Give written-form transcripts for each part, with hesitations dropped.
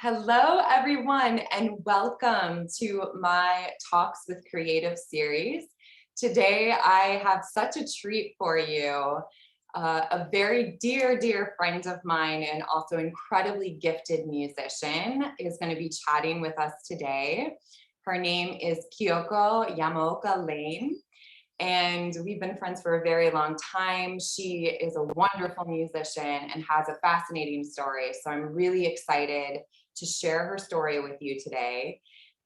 Hello, everyone, and welcome to my Talks with Creative series. Today, I have such a treat for you. A very dear friend of mine and also incredibly gifted musician is going to be chatting with us today. Her name is Kiyoko Yamaoka Layne, and we've been friends for a very long time. She is a wonderful musician and has a fascinating story, so I'm really excited to share her story with you today.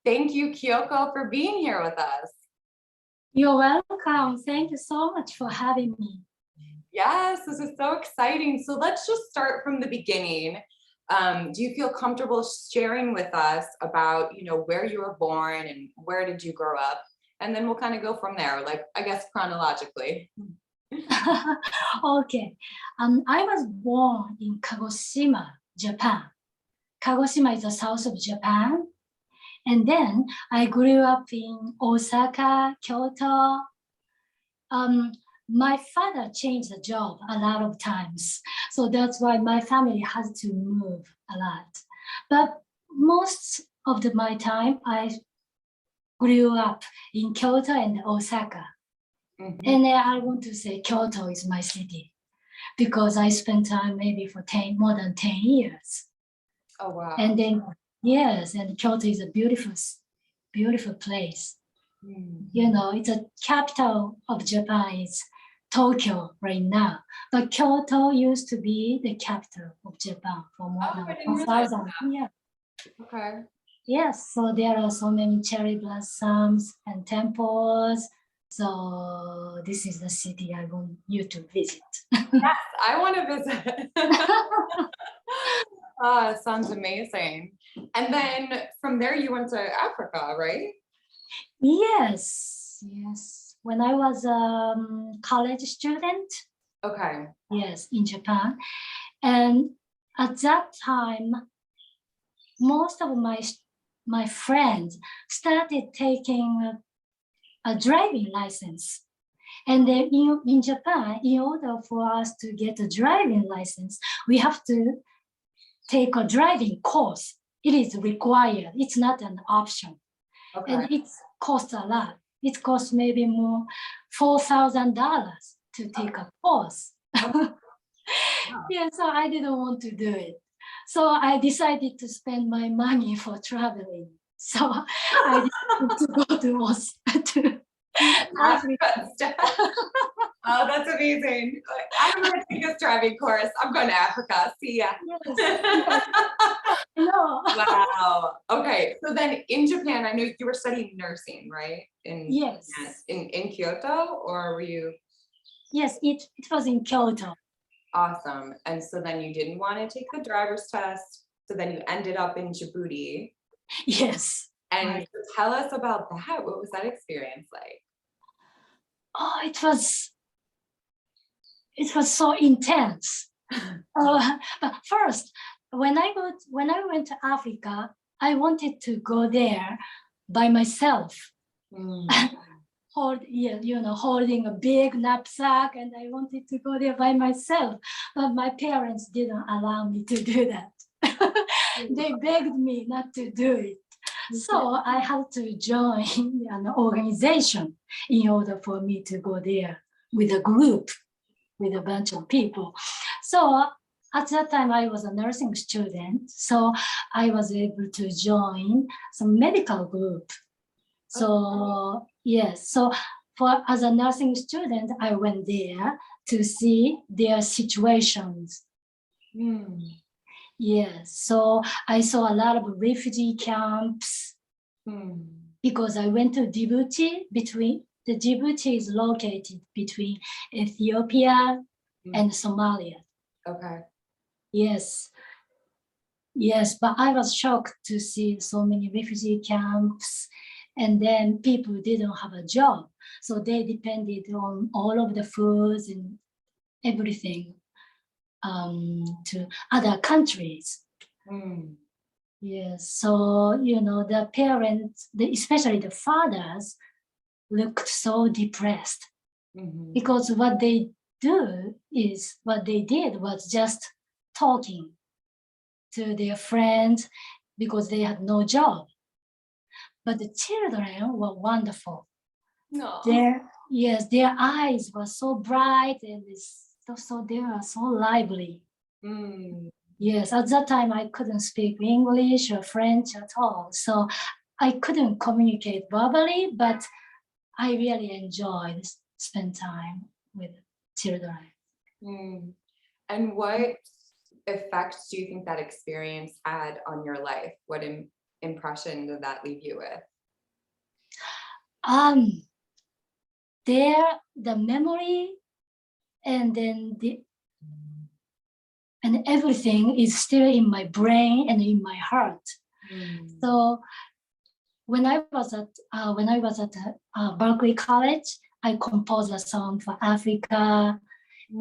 Thank you, Kiyoko, for being here with us. You're welcome. Thank you so much for having me. Yes, this is so exciting. So let's just start from the beginning. Do you feel comfortable sharing with us about, where you were born and where did you grow up? And then we'll kind of go from there, like, I guess, chronologically. Okay. I was born in Kagoshima, Japan. Kagoshima is the south of Japan. And then I grew up in Osaka, Kyoto. My father changed the job a lot of times. So that's why my family has to move a lot. But most of my time, I grew up in Kyoto and Osaka. Mm-hmm. And I want to say Kyoto is my city because I spent time maybe for more than 10 years. Oh, wow. And then, yes, and Kyoto is a beautiful place. Mm-hmm. It's a capital of Japan. It's Tokyo right now. But Kyoto used to be the capital of Japan for more than 1,000 years. Okay. Yes, so there are so many cherry blossoms and temples. So this is the city I want you to visit. Yes, I want to visit. It sounds amazing. And then from there you went to Africa, right? Yes. When I was a college student. Okay. Yes, in Japan. And at that time, most of my friends started taking a driving license. And then in Japan, in order for us to get a driving license, we have to take a driving course. It is required. It's not an option. Okay. And it costs a lot. It costs maybe more $4,000 to take a course. Wow. Yeah, so I didn't want to do it. So I decided to spend my money for traveling. So I decided to go to Africa. Oh, that's amazing. I'm going to take this driving course. I'm going to Africa. See ya. Yes. No. Wow. Okay. So then in Japan, I know you were studying nursing, right? Yes. In Kyoto, or were you? Yes, it was in Kyoto. Awesome. And so then you didn't want to take the driver's test. So then you ended up in Djibouti. Yes. And right. Tell us about that. What was that experience like? Oh, it was so intense. But first, when I went to Africa, I wanted to go there by myself. Holding a big knapsack, and I wanted to go there by myself. But my parents didn't allow me to do that. They begged me not to do it. So I had to join an organization in order for me to go there with a group, with a bunch of people. So at that time, I was a nursing student. So I was able to join some medical group. So yes, so as a nursing student, I went there to see their situations. Yes, so I saw a lot of refugee camps because I went to Djibouti. Djibouti is located between Ethiopia and Somalia. Okay. Yes, but I was shocked to see so many refugee camps, and then people didn't have a job, so they depended on all of the foods and everything to other countries. Yes, so the parents, especially the fathers, looked so depressed because what they did was just talking to their friends because they had no job. But the children were wonderful. No. Their eyes were so bright and so they were so lively. Yes, at that time I couldn't speak English or French at all. So I couldn't communicate verbally, but I really enjoyed spend time with children. And what effects do you think that experience had on your life? What impression did that leave you with? The memory and then and everything is still in my brain and in my heart. So when I was at Berkeley College, I composed a song for Africa,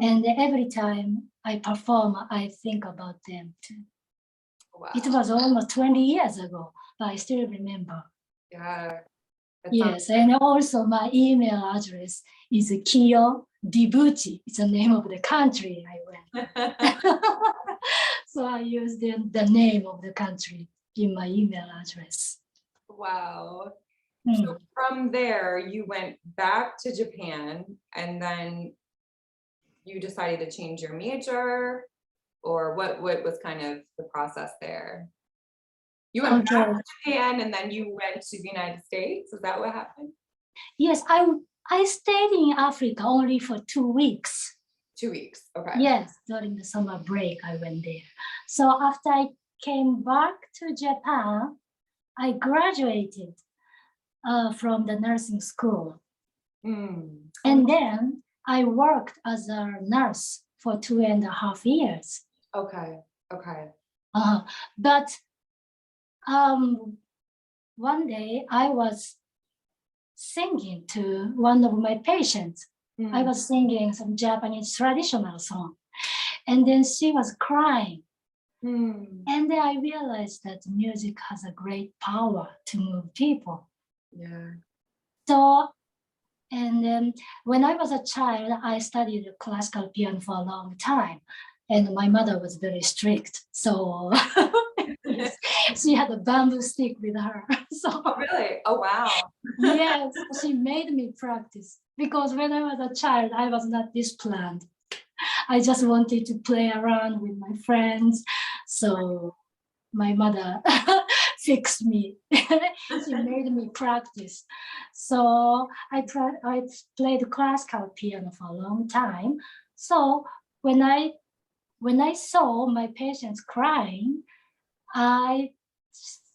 and every time I perform, I think about them too. Wow. It was almost 20 years ago, but I still remember. Yeah. Yes, and also my email address is Kiyo Dibuchi. It's the name of the country I went. So I used the name of the country in my email address. Wow. So from there, you went back to Japan, and then you decided to change your major, or what was kind of the process there? You went back to Japan and then you went to the United States? Is that what happened? Yes, I stayed in Africa only for 2 weeks. 2 weeks, okay. Yes, during the summer break, I went there. So after I came back to Japan, I graduated from the nursing school. And then I worked as a nurse for 2.5 years. Okay. But one day I was singing to one of my patients. I was singing some Japanese traditional song, and then she was crying. And then I realized that music has a great power to move people. Yeah. So, and then when I was a child, I studied classical piano for a long time. And my mother was very strict. So she had a bamboo stick with her. So, oh, really? Oh, wow. Yes, she made me practice. Because when I was a child, I was not disciplined. I just wanted to play around with my friends. So my mother fixed me. She made me practice. So I played classical piano for a long time. So when I saw my patients crying, I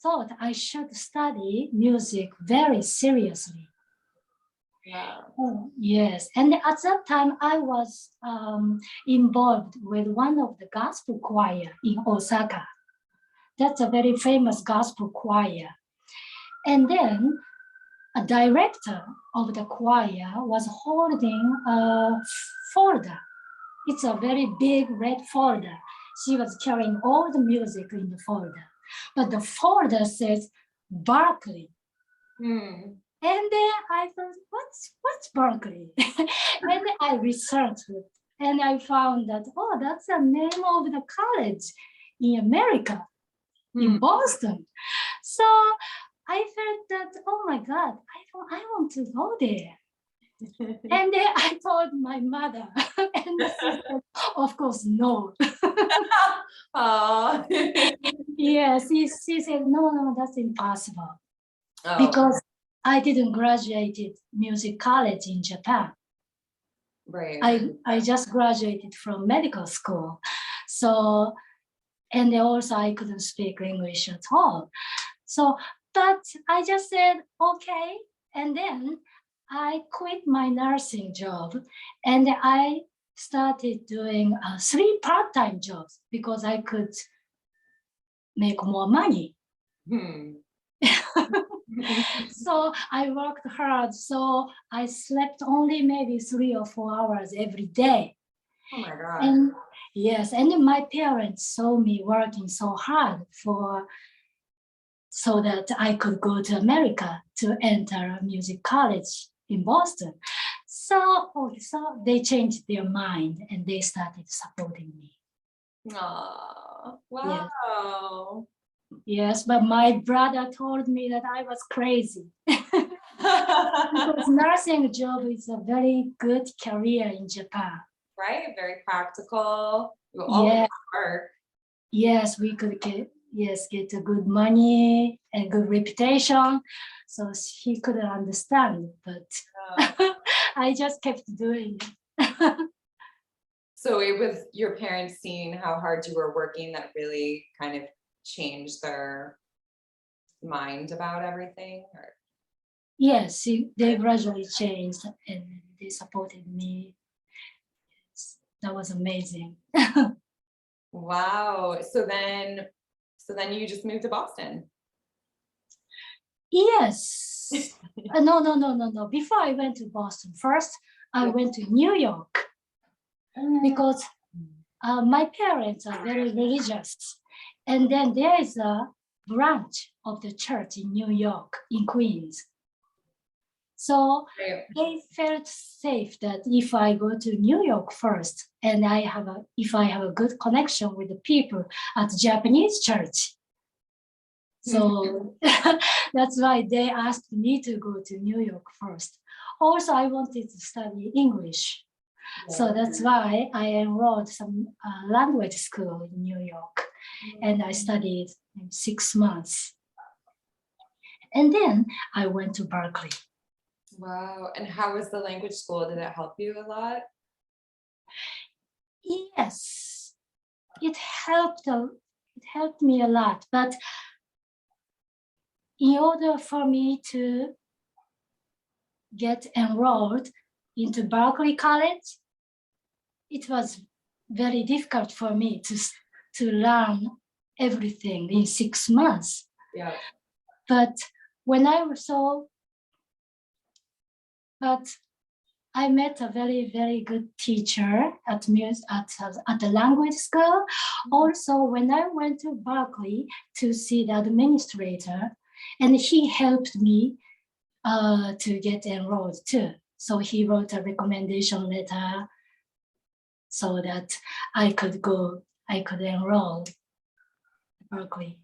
thought I should study music very seriously. Yeah. Oh, yes, and at that time I was involved with one of the gospel choir in Osaka. That's a very famous gospel choir. And then a director of the choir was holding a folder. It's a very big red folder. She was carrying all the music in the folder. But the folder says Berkeley. And then I thought, what's Berkeley? And I researched it, and I found that, oh, that's the name of the college in America, in Boston. So I felt that, oh my God, I want to go there. And then I told my mother, and she said, of course, no. Yes, she said, no, that's impossible. Oh. Because I didn't graduate music college in Japan. Right. I just graduated from medical school. So, and also I couldn't speak English at all. So, but I just said, okay. And then I quit my nursing job and I started doing 3 part-time jobs because I could make more money. So I worked hard. So I slept only maybe 3 or 4 hours every day. Oh my God. And yes, and then my parents saw me working so hard so that I could go to America to enter a music college in Boston. So they changed their mind and they started supporting me. Oh, wow. Yes, but my brother told me that I was crazy. Because nursing job is a very good career in Japan. Right? Very practical. You always Yeah. work. Yes, we could get a good money and good reputation. So he couldn't understand, but I just kept doing it. So it was your parents seeing how hard you were working that really kind of changed their mind about everything? Or? Yes, they gradually changed and they supported me. That was amazing. Wow. So then you just moved to Boston. Yes. No. Before I went to Boston, first I went to New York because my parents are very religious. And then there is a branch of the church in New York, in Queens. So they felt safe that if I go to New York first, and if I have a good connection with the people at the Japanese church. So that's why they asked me to go to New York first. Also, I wanted to study English. So that's why I enrolled some language school in New York, and I studied in 6 months. And then I went to Berkeley. Wow. And how was the language school? Did it help you a lot? Yes, it helped me a lot. But in order for me to get enrolled into Berkeley College, it was very difficult for me to learn everything in 6 months. Yeah. But I met a very, very good teacher at the language school. Also, when I went to Berkeley to see the administrator, and he helped me to get enrolled too. So he wrote a recommendation letter so that I could enroll at Berkeley.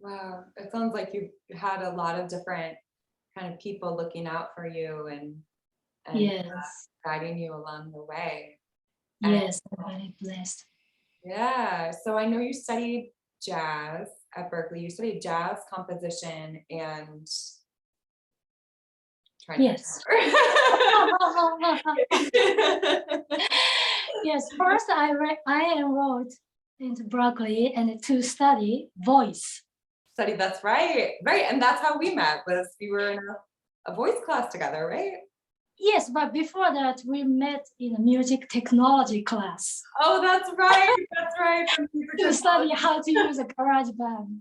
Wow. It sounds like you had a lot of different kind of people looking out for you and yes, guiding you along the way. Yes, I'm very blessed. Yeah. So I know you studied jazz at Berkeley. You studied jazz composition and Yes. Yes, first I enrolled into Berkeley and to study voice. That's right. Right. And that's how we met, was we were in a voice class together, right? Yes, but before that we met in a music technology class. Oh, that's right. That's right. To study how to use a garage band.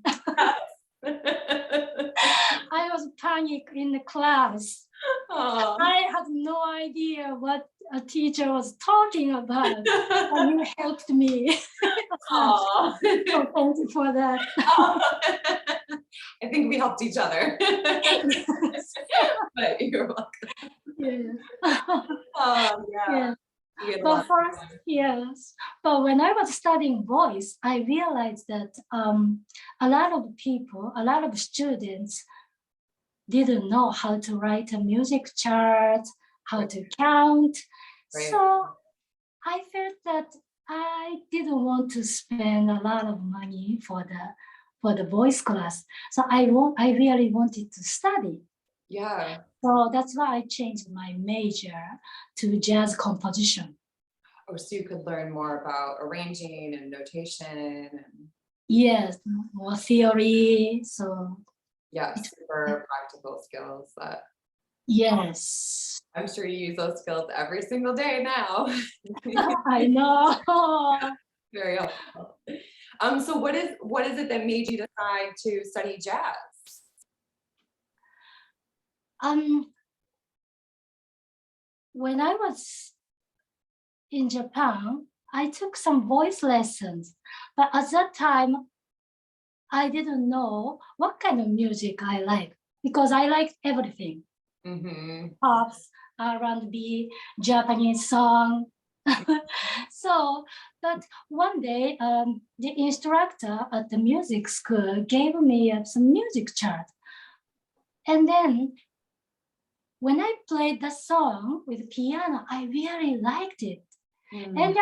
I was panicked in the class. Oh. I had no idea what a teacher was talking about. And you helped me. Oh, so thank you for that. I think we helped each other. Yes. But you're welcome. Yes. Oh, yeah. Yeah. But first, yes. But when I was studying voice, I realized that a lot of students didn't know how to write a music chart, how to count. Right. So I felt that I didn't want to spend a lot of money for the voice class. So I really wanted to study. Yeah. So that's why I changed my major to jazz composition. Oh, so you could learn more about arranging and notation. Yes, more theory. So yeah, super practical skills that. Yes. I'm sure you use those skills every single day now. I know. Very helpful. So what is it that made you decide to study jazz? When I was in Japan, I took some voice lessons, but at that time, I didn't know what kind of music I like because I liked everything. Mm-hmm. Pops, R&B, Japanese song. So, but one day, the instructor at the music school gave me some music chart. And then when I played the song with piano, I really liked it. And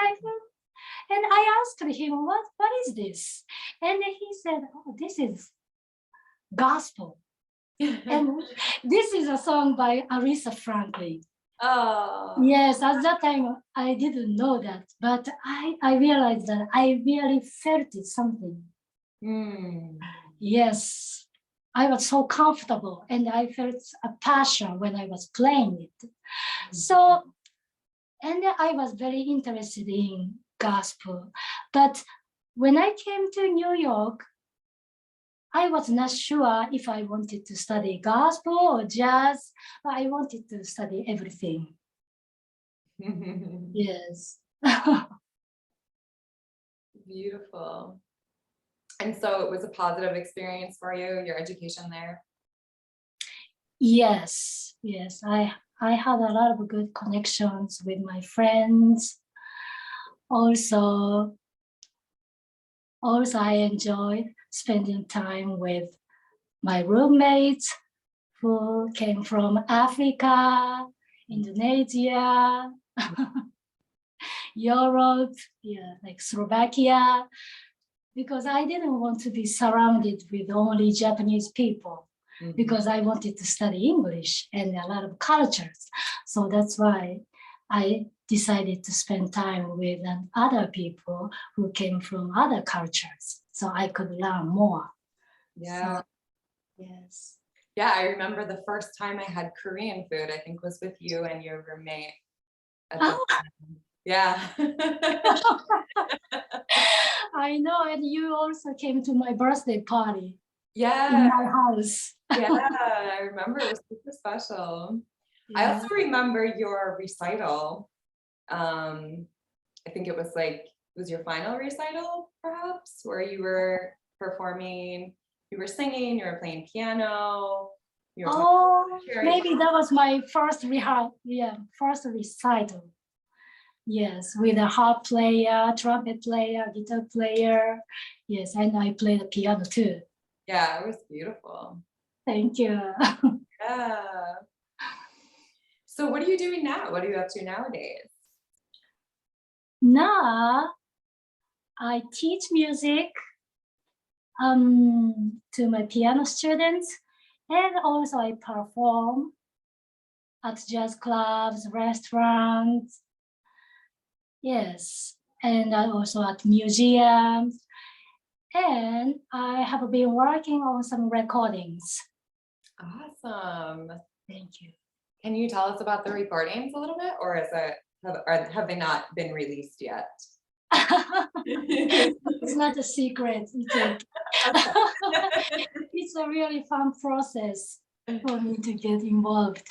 I asked him, what is this? And he said, oh, this is gospel. And this is a song by Aretha Franklin. Oh. Yes, at that time, I didn't know that, but I realized that I really felt it something. Yes, I was so comfortable and I felt a passion when I was playing it. So, and I was very interested in gospel. But when I came to New York, I was not sure if I wanted to study gospel or jazz, but I wanted to study everything. Yes. Beautiful. And so it was a positive experience for you, your education there? Yes, yes. I had a lot of good connections with my friends. Also, I enjoyed spending time with my roommates who came from Africa, Indonesia, Europe, yeah, like Slovakia, because I didn't want to be surrounded with only Japanese people, because I wanted to study English and a lot of cultures. So that's why I decided to spend time with other people who came from other cultures, so I could learn more. Yeah. So, yes. Yeah, I remember the first time I had Korean food, I think was with you and your roommate. At the time. Yeah. I know, and you also came to my birthday party. Yeah. In my house. Yeah, I remember it was super special. Yeah. I also remember your recital. I think it was your final recital, perhaps, where you were performing, you were singing, you were playing piano. You were maybe that was my first first recital. Yes, with a harp player, trumpet player, guitar player. Yes, and I played the piano too. Yeah, it was beautiful. Thank you. Yeah. So what are you doing now? What are you up to nowadays? Now, I teach music to my piano students, and also I perform at jazz clubs, restaurants. Yes, and also at museums. And I have been working on some recordings. Awesome. Thank you. Can you tell us about the recordings a little bit, or have they not been released yet? It's not a secret. It's a really fun process for me to get involved.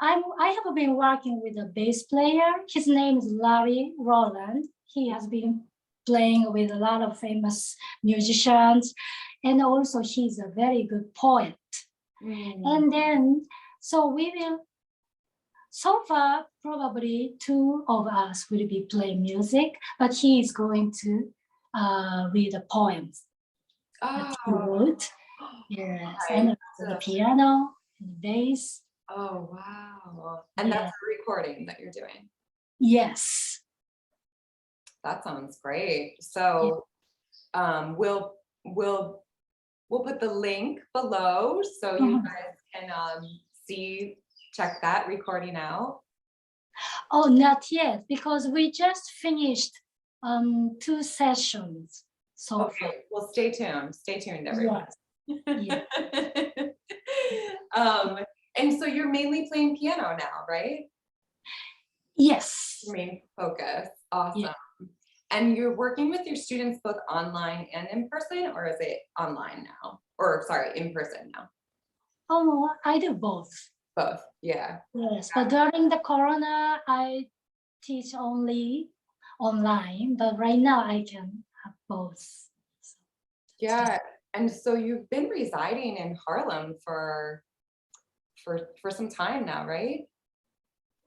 I have been working with a bass player. His name is Larry Roland. He has been playing with a lot of famous musicians, and also he's a very good poet. And then, so far, probably two of us will be playing music, but he is going to read the poems that he wrote. Yes, and the piano and bass. Oh, wow. And that's a recording that you're doing? Yes. That sounds great. So we'll put the link below so you guys can check that recording out. Oh, not yet, because we just finished 2 sessions. So okay, well, stay tuned. Stay tuned, everyone. Yes. And so you're mainly playing piano now, right? Yes. Your main focus. Awesome. Yeah. And you're working with your students both online and in person, or is it online now? Or sorry, in person now? Oh, I do both. Both, yeah. Yes, but during the corona, I teach only online, but right now I can have both. Yeah, and so you've been residing in Harlem for some time now, right?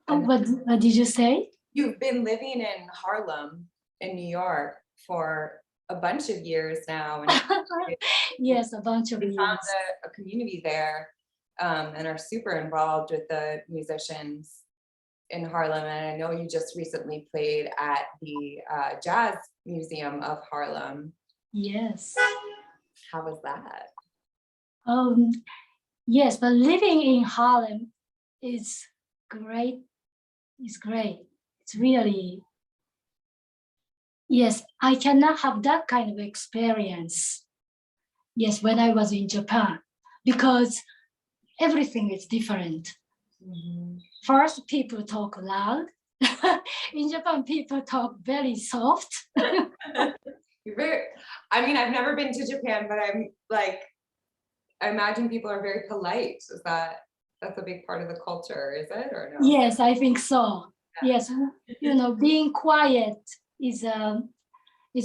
Oh, what did you say? you've been living in Harlem in New York for a bunch of years now, and Yes, a bunch of you years. found a community there, and are super involved with the musicians in Harlem. And I know you just recently played at the Jazz Museum of Harlem. Yes. How was that? Yes, but living in Harlem is great. It's great. It's really, yes, I cannot have that kind of experience. Yes, when I was in Japan, because everything is different. Mm-hmm. First, people talk loud. In Japan, people talk very soft. You're very, I mean, I've never been to Japan, but I'm like, I imagine people are very polite. Is that's a big part of the culture, is it, or no? Yes, I think so. Yes, you know, being quiet is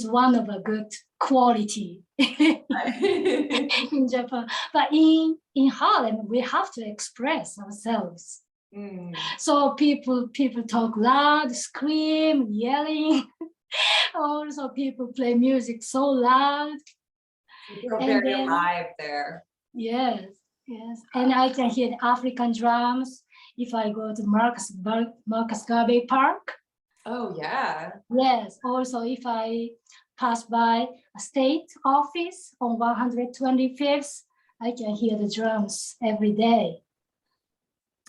one of a good quality in Japan. But in Harlem, we have to express ourselves. Mm. So people talk loud, scream, yelling. Also, people play music so loud. You feel very alive there. Yes, yes. And I can hear the African drums if I go to Marcus Garvey Park. Oh, yeah. Yes, also if I pass by a state office on 125th, I can hear the drums every day.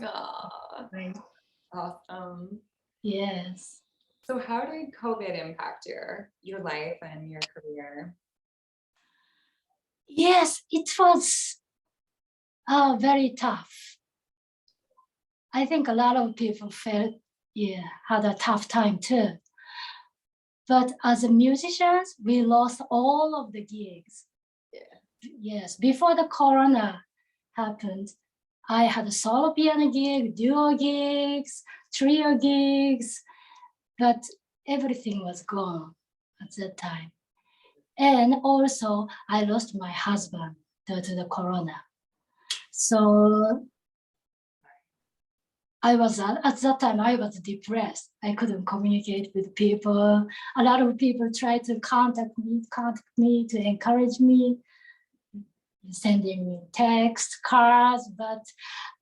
Aww. Right. Awesome. Yes. So how did COVID impact your life and your career? Yes, it was very tough. I think a lot of people had a tough time too. But as musicians, we lost all of the gigs. Yeah. Yes, before the corona happened, I had a solo piano gig, duo gigs, trio gigs, but everything was gone at that time. And also, I lost my husband due to the corona. So at that time, I was depressed. I couldn't communicate with people. A lot of people tried to contact me to encourage me, sending me text, cards, but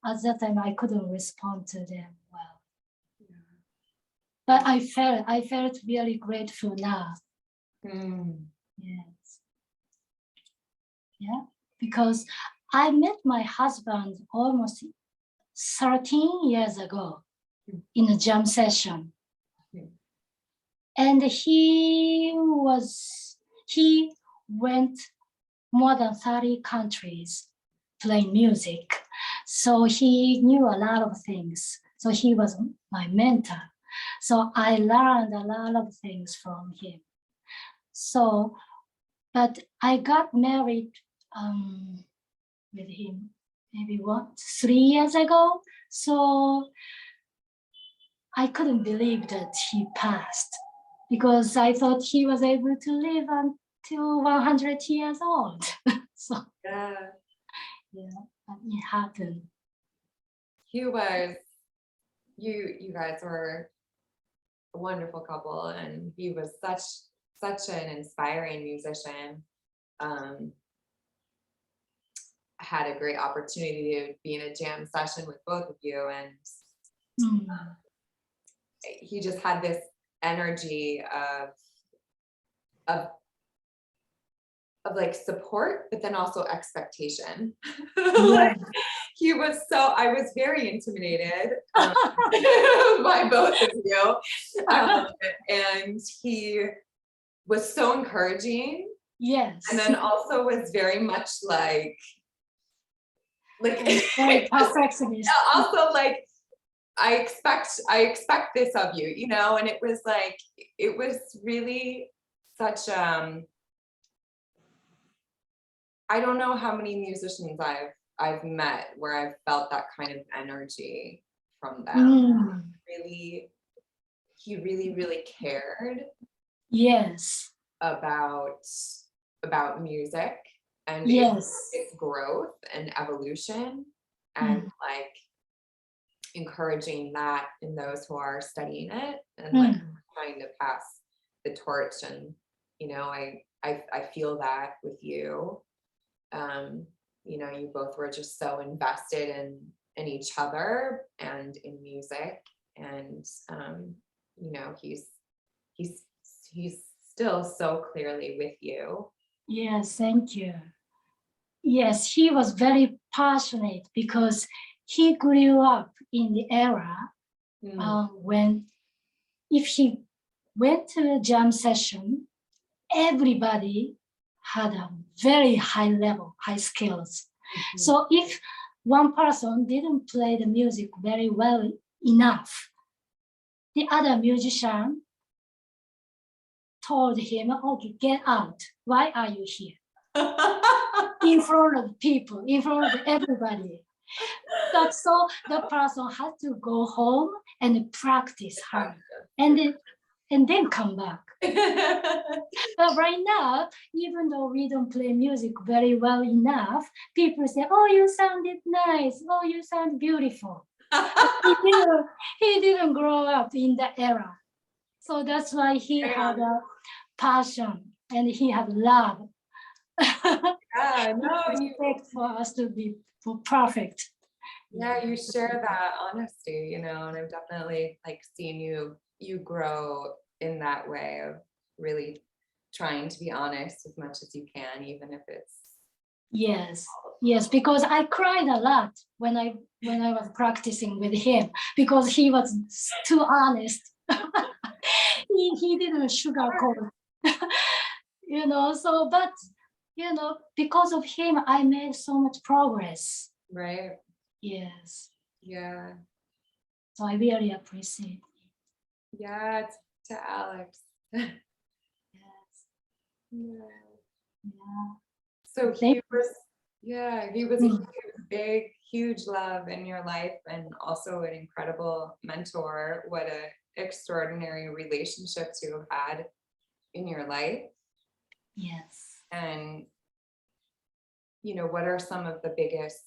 at that time, I couldn't respond to them well. Yeah. But I felt really grateful now. Mm. Yes. Yeah, because I met my husband almost 13 years ago in a jam session. And he went more than 30 countries playing music. So he knew a lot of things. So he was my mentor. So I learned a lot of things from him. So, but I got married with him maybe 3 years ago. So I couldn't believe that he passed because I thought he was able to live until 100 years old. So yeah, it happened. You guys were a wonderful couple, and he was such an inspiring musician. Had a great opportunity to be in a jam session with both of you, and he just had this energy of like support, but then also expectation. Like, I was very intimidated by both of you. And he was so encouraging. Yes. And then also was very much like perfectionist. Also like, I expect this of you, you know, and it was really such I don't know how many musicians I've met where I've felt that kind of energy from them. He really cared. Yes. About music and yes. its growth and evolution, and like encouraging that in those who are studying it, and like Mm. trying to pass the torch. And you know, I feel that with you. You know, you both were just so invested in each other and in music. And you know, he's still so clearly with you. Yes, thank you. Yes, he was very passionate because he grew up in the era when if he went to a jam session, everybody had a very high level, high skills. So if one person didn't play the music very well enough, the other musician told him, okay, get out. Why are you here? In front of people, in front of everybody. That's so the person had to go home and practice hard and then come back. But right now, even though we don't play music very well enough, people say, oh, you sounded nice. Oh, you sound beautiful. he didn't grow up in that era. So that's why he had a passion and he had love. Yeah, no, respect for us to be perfect. Yeah, you share that honesty, you know, and I've definitely like seen you grow in that way of really trying to be honest as much as you can, even if it's yes, because I cried a lot when I was practicing with him because he was too honest. he didn't sugarcoat, you know. So, but you know, because of him, I made so much progress. right. Yes. Yeah. So I really appreciate it. Yeah, to Alex. Yes. Yeah. Yeah. So he was a big, huge love in your life and also an incredible mentor. What an extraordinary relationship to have had in your life. Yes. And, you know, what are some of the biggest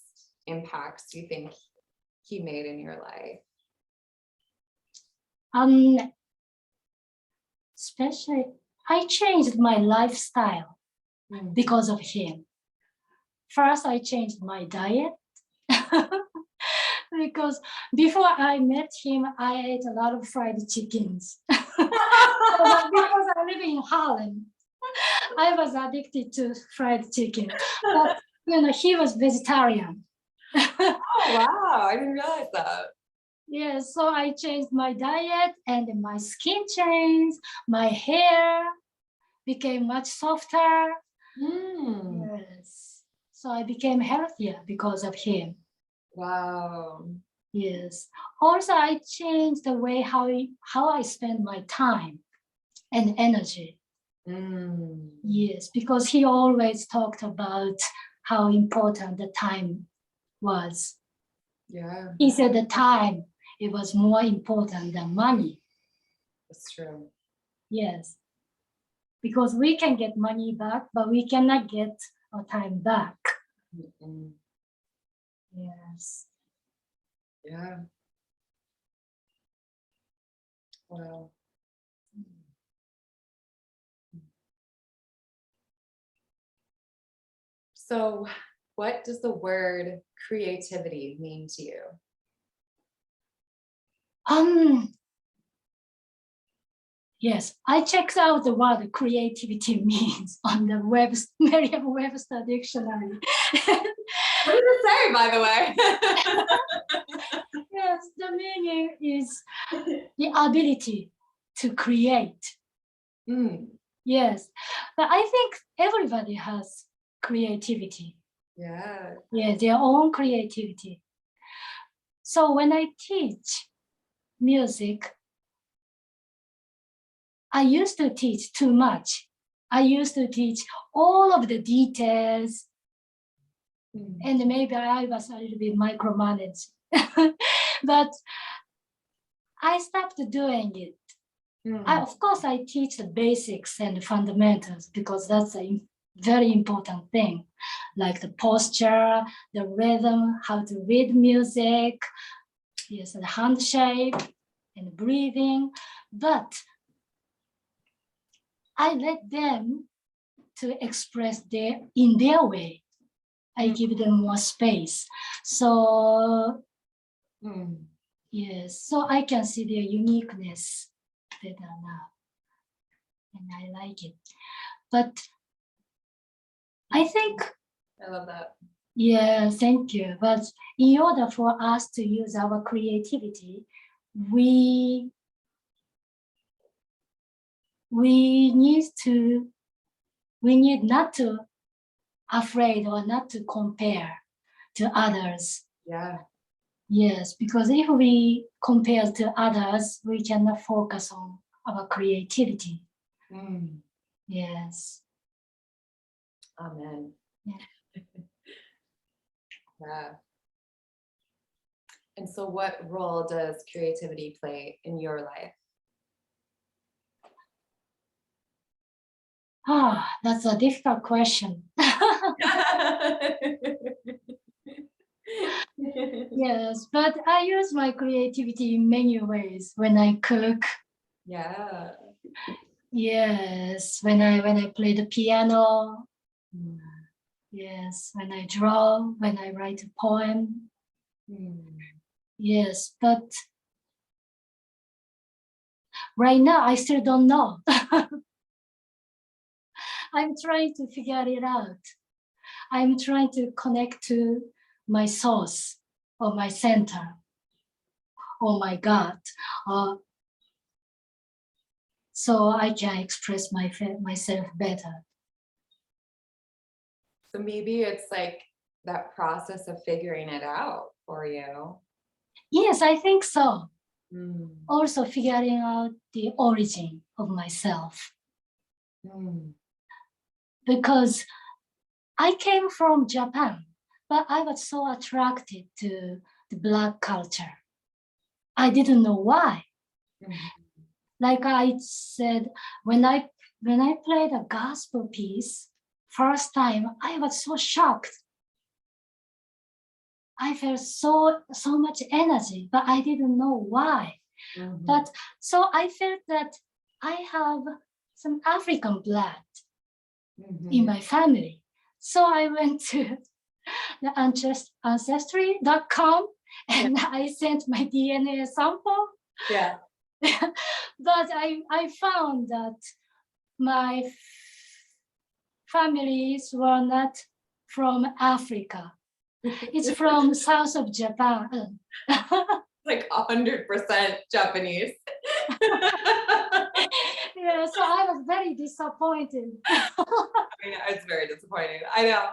impacts you think he made in your life? Especially, I changed my lifestyle because of him. First, I changed my diet because before I met him, I ate a lot of fried chickens. Because I live in Harlem, I was addicted to fried chicken. But you know, he was vegetarian. Oh wow, I didn't realize that. Yeah, so I changed my diet and my skin changed, my hair became much softer. Yes. So I became healthier because of him. Wow. Yes. Also, I changed the way how I spend my time and energy. Yes, because he always talked about how important the time was. Yeah. He said the time, it was more important than money. That's true. Yes. Because we can get money back, but we cannot get our time back. Yes. Yeah. Wow. So, what does the word creativity mean to you? Yes, I checked out the word creativity means on the Merriam-Webster dictionary. What did it say, by the way? Yes, the meaning is the ability to create. Yes, but I think everybody has creativity. Yeah. Yeah, their own creativity. So when I teach music, I used to teach too much. I used to teach all of the details, and maybe I was a little bit micromanaged. But I stopped doing it. Of course, I teach the basics and the fundamentals because that's a very important thing, like the posture, the rhythm, how to read music, yes, the handshake and breathing, but I let them to express in their way. I give them more space. So yes, so I can see their uniqueness better now. And I like it. But I think I love that. Yeah, thank you. But in order for us to use our creativity, we need not to afraid or not to compare to others. Yeah. Yes, because if we compare to others, we cannot focus on our creativity. Yes. Amen. Yeah. Yeah. And so what role does creativity play in your life? That's a difficult question. Yes, but I use my creativity in many ways when I cook. Yeah. Yes, when I play the piano. Yes, when I draw, when I write a poem. Yes, but right now I still don't know. I'm trying to figure it out. I'm trying to connect to my source or my center or my God, so I can express myself better. So maybe it's like that process of figuring it out for you. Yes, I think so. Also figuring out the origin of myself. Because I came from Japan, but I was so attracted to the Black culture. I didn't know why. Like I said, when I played a gospel piece, first time, I was so shocked. I felt so much energy, but I didn't know why. But so I felt that I have some African blood in my family. So I went to the ancestry.com and I sent my DNA sample. Yeah. But I found that my families were not from Africa. It's from south of Japan. Like 100% Japanese. Yeah, so I was very disappointed. It's very disappointing. I know.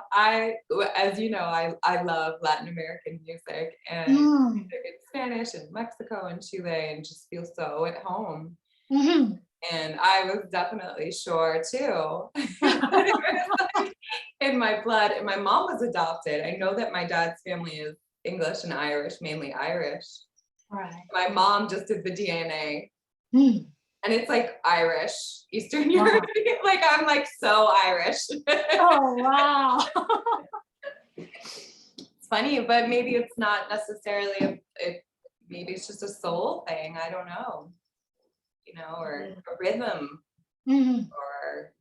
As you know, I love Latin American music and Spanish and Mexico and Chile and just feel so at home. And I was definitely sure too. It was like in my blood. And my mom was adopted. I know that my dad's family is English and Irish, mainly Irish. Right. My mom just did the DNA. And it's like Irish, Eastern European. Like I'm like so Irish. Oh, wow. It's funny, but maybe it's not necessarily maybe it's just a soul thing. I don't know. You know, or a rhythm or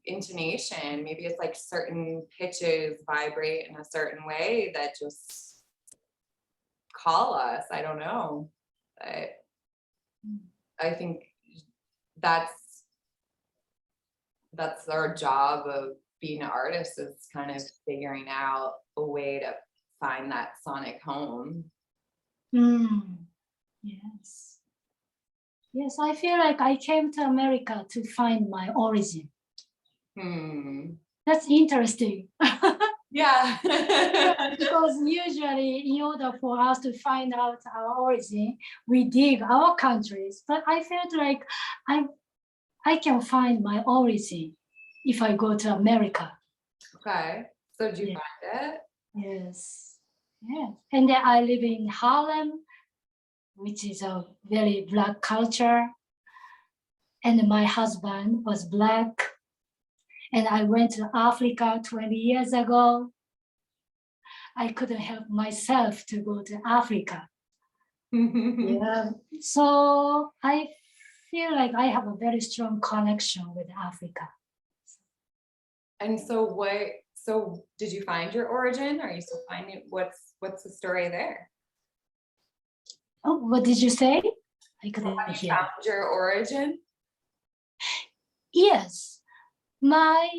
intonation. Maybe it's like certain pitches vibrate in a certain way that just call us. I don't know. But I think that's our job of being an artist, is kind of figuring out a way to find that sonic home. Yes. Yes, I feel like I came to America to find my origin. That's interesting. Yeah. Because usually in order for us to find out our origin, we dig our countries. But I felt like I can find my origin if I go to America. Okay. So did you find it? Yes. Yes. And then I live in Harlem, which is a very Black culture. And my husband was Black. And I went to Africa 20 years ago. I couldn't help myself to go to Africa. Yeah. So I feel like I have a very strong connection with Africa. And so did you find your origin? Are you still finding what's the story there? Oh, what did you say? I couldn't Have you hear. found your origin? Yes, my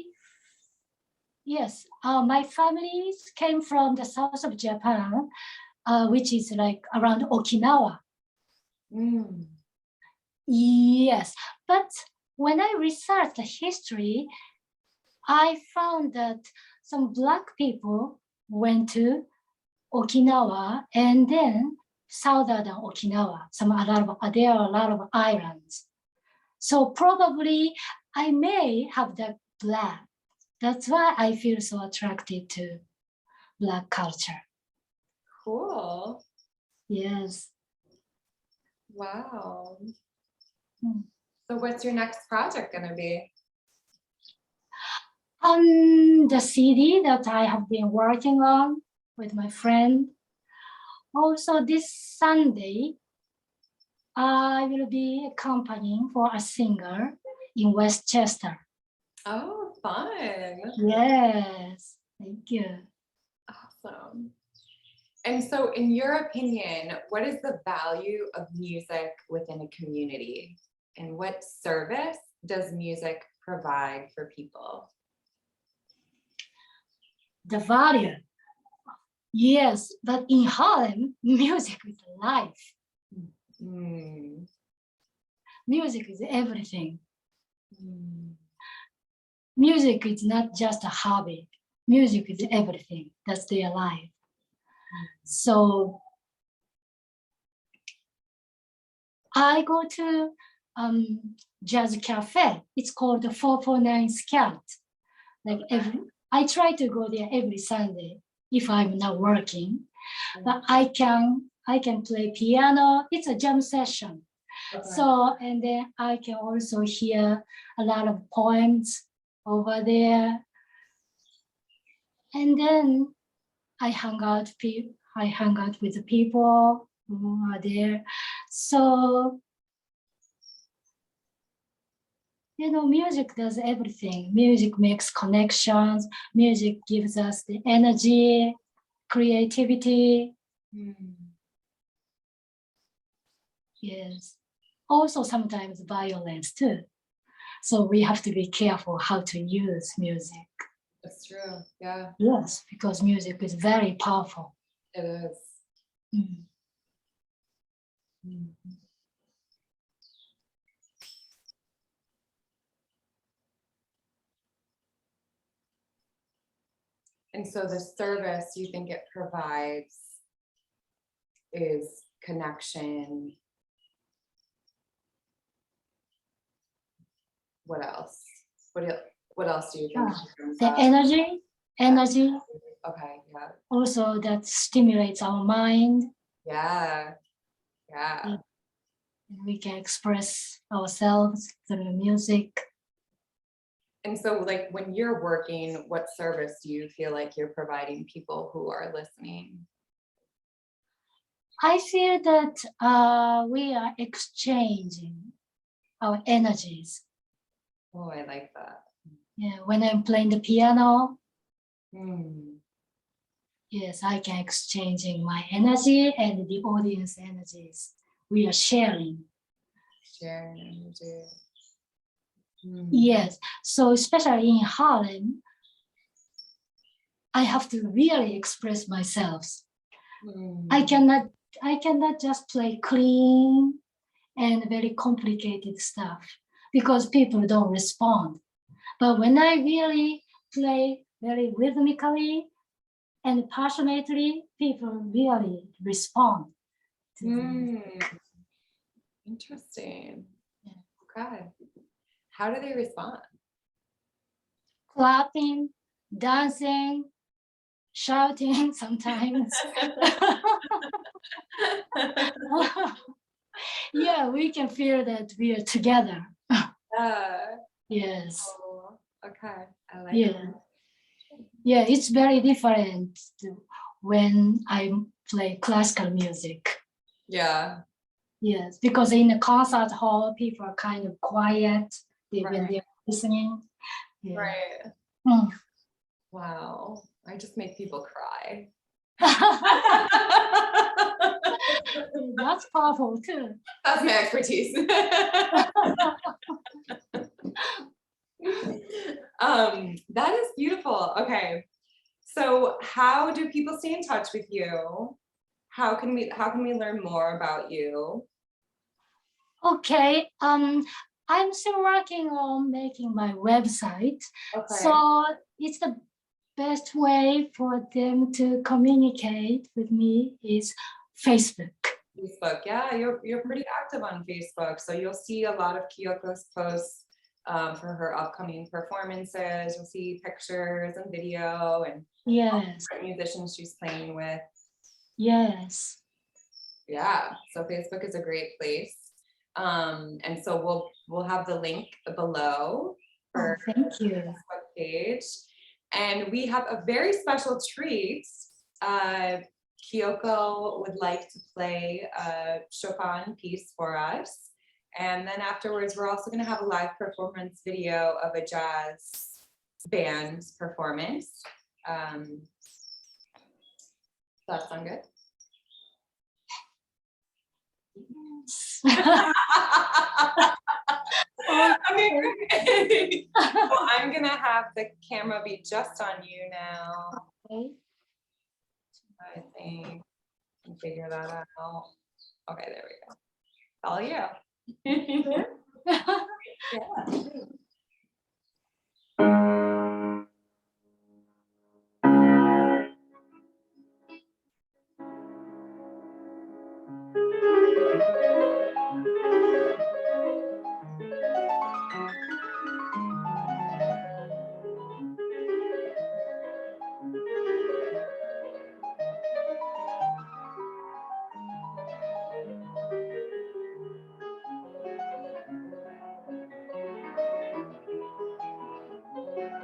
family came from the south of Japan, which is like around Okinawa. Mm. Yes, but when I researched the history, I found that some Black people went to Okinawa and then southern Okinawa. There are a lot of islands. So probably I may have that Black. That's why I feel so attracted to Black culture. Cool. Yes. Wow. Hmm. So what's your next project gonna be? The CD that I have been working on with my friend. Also this Sunday, I will be accompanying for a singer in Westchester. Oh, fun. Yes, thank you. Awesome. And so in your opinion, what is the value of music within a community? And what service does music provide for people? The value. Yes, but in Harlem, music is life. Mm. Music is everything. Mm. Music is not just a hobby. Music is everything. That's their life. So I go to jazz cafe. It's called the 449 Scat. Like I try to go there every Sunday if I'm not working. But I can play piano. It's a jam session. Okay. So, and then I can also hear a lot of poems over there. And then I hang out with the people who are there. So, music does everything. Music makes connections. Music gives us the energy, creativity. Yes. Also sometimes violence too. So we have to be careful how to use music. That's true, yeah. Yes, because music is very powerful. It is. And so the service you think it provides is connection. What else? What else do you think? The energy. Okay, yeah. Also that stimulates our mind. Yeah. We can express ourselves through music. And so like when you're working, what service do you feel like you're providing people who are listening? I feel that we are exchanging our energies. Oh, I like that. Yeah, when I'm playing the piano, yes, I can exchanging my energy and the audience energies. We are sharing. Sharing energy. Yes, so especially in Harlem, I have to really express myself. I cannot just play clean and very complicated stuff because people don't respond. But when I really play very rhythmically and passionately, people really respond. Interesting. Yeah. Okay. How do they respond? Clapping, dancing, shouting sometimes. Yeah, we can feel that we are together. Yes. Oh, okay. I like that. Yeah, it's very different when I play classical music. Yeah. Yes, because in the concert hall, people are kind of quiet when Right. they're listening. Yeah. Right. Mm. Wow. I just make people cry. That's powerful too. That's my expertise. That is beautiful. Okay. So how do people stay in touch with you? How can we learn more about you? Okay, I'm still working on making my website. Okay. So it's the best way for them to communicate with me is Facebook. Facebook, yeah, you're pretty active on Facebook, so you'll see a lot of Kiyoko's posts for her upcoming performances. You'll see pictures and video and Yes, different musicians she's playing with. yes. Yeah, so Facebook is a great place. And so we'll have the link below for Thank you. the Facebook page. And we have a very special treat. Kiyoko would like to play a Chopin piece for us. And then afterwards, we're also going to have a live performance video of a jazz band performance. Does that sound good? Okay. So I'm gonna have the camera be just on you now. Okay. I think I can figure that out. Okay, there we go. All you. Yeah.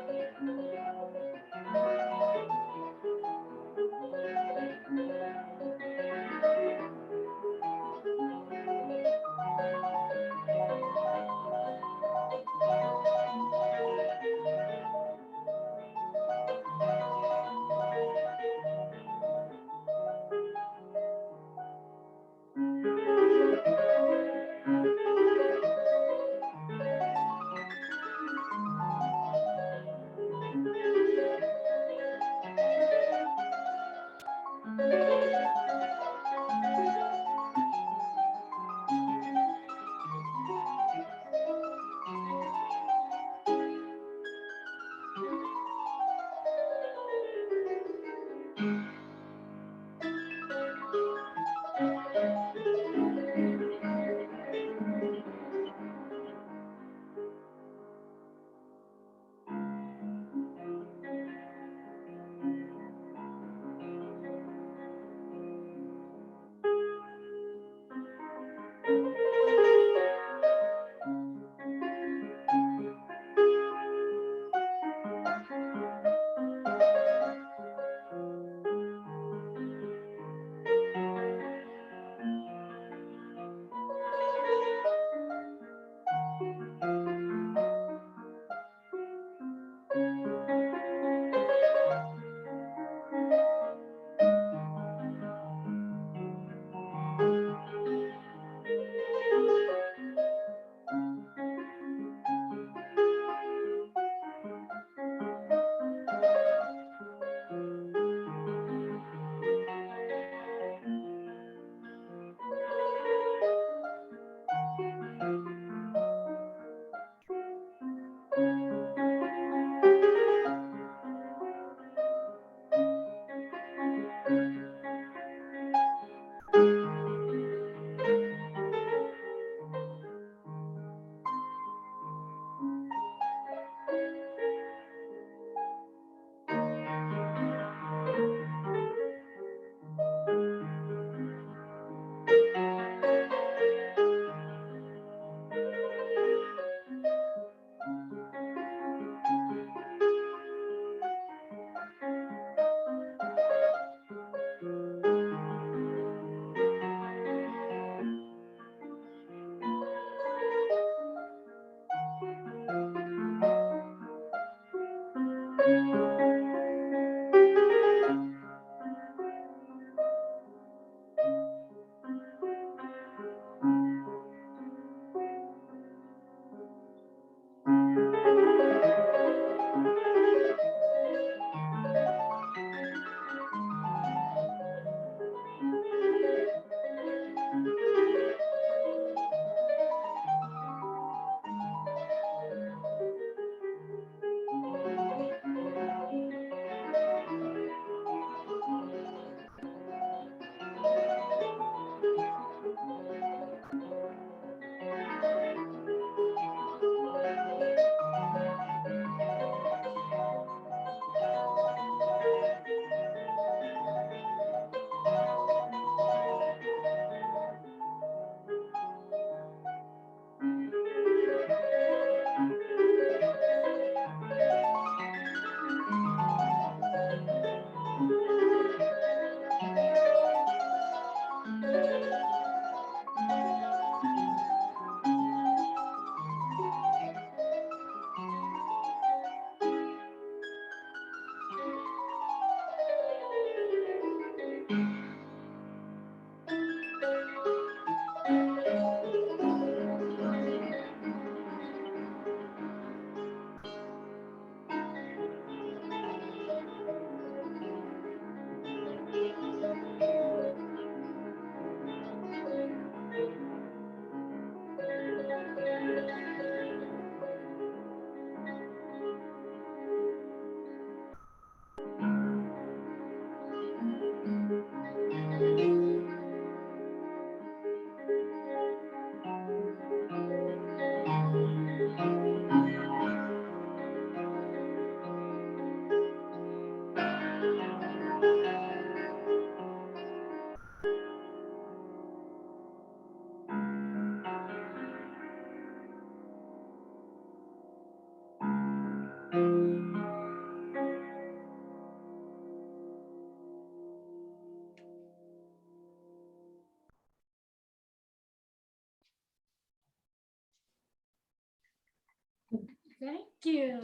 Thank you.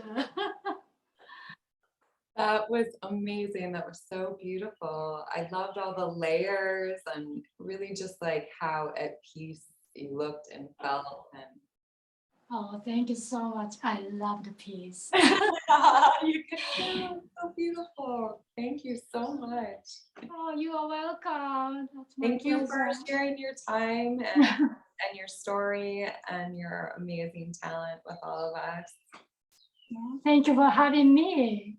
That was amazing. That was so beautiful. I loved all the layers and really just like how at peace you looked and felt. And Oh, thank you so much. I love the piece. you can tell, it's so beautiful. Thank you so much. Oh, you are welcome. That's my Thank you for pleasure. sharing your time and your story and your amazing talent with all of us. Thank you for having me.